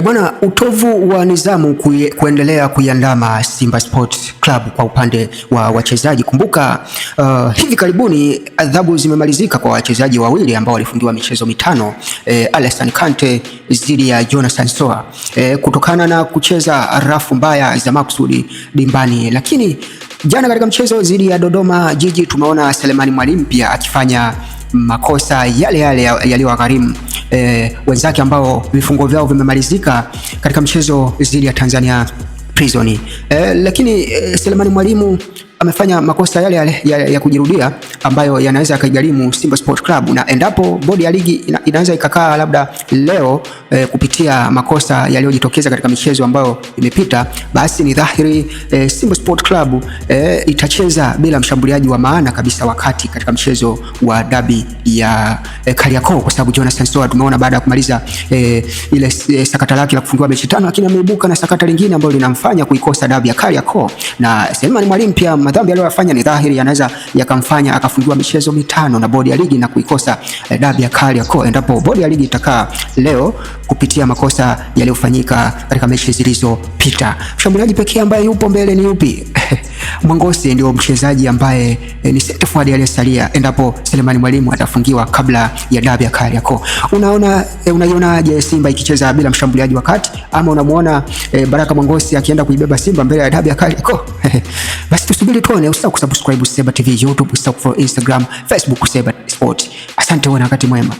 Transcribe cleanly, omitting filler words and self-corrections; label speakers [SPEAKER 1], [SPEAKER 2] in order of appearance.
[SPEAKER 1] Bwana, utovu wa nidhamu kuendelea kuiandama Simba Sports Club kwa upande wa wachezaji. Kumbuka hivi karibuni adhabu zimemalizika kwa wachezaji wawili ambao walifungiwa michezo mitano, Alassane Kante dhidi ya Jonathan Soa kutokana na kucheza rafu mbaya za makusudi dimbani. Lakini jana katika mchezo dhidi ya Dodoma Jiji tumeona Selemani Mwalimu pia akifanya makosa yale yaliyowagharimu wenzake ambao vifungo vyao vimemalizika katika mchezo dhidi ya Tanzania Prison. Lakini Selemani Mwalimu amefanya makosa yale ya kujirudia ambayo yanaweza yakaigharimu Simba Sport Club, na endapo bodi ya ligi inaweza ikakaa labda leo kupitia makosa yaliyojitokeza katika michezo ambayo imepita, basi ni dhahiri Simba Sport Club itacheza bila mshambuliaji wa maana kabisa wakati katika mchezo wa dabi ya Kariakoo, kwa sababu Jonathan Soa tumeona baada ya kumaliza ile sakata lake la kufungiwa mechi 5, lakini ameibuka na sakata lingine ambalo linamfanya kuikosa dabi ya Kariakoo. Na Selemani Mwalimu pia madhambi aliyofanya ni dhahiri yanaweza yakamfanya akafungiwa michezo 5 na bodi ya ligi na kuikosa dabi ya Kariakoo endapo bodi ya ligi itakaa leo kupitia makosa yaliyofanyika katika mechi zilizopita. Mshambuliaji pekee ambaye yupo mbele ni yupi? Mwangosi ndio mchezaji ambaye ni center forward aliyesalia endapo Selemani Mwalimu atafungiwa kabla ya dabi ya Kariakoo. Unaionaje Simba ikicheza bila mshambuliaji wakati, ama unamuona Baraka Mwangosi akienda kuibeba Simba mbele ya dabi ya Kariakoo? Basi tusubiri tuone. Usisahau kusubscribe Seba TV YouTube, usisahau for Instagram, Facebook Seba Sport. Asante, wana wakati mwema.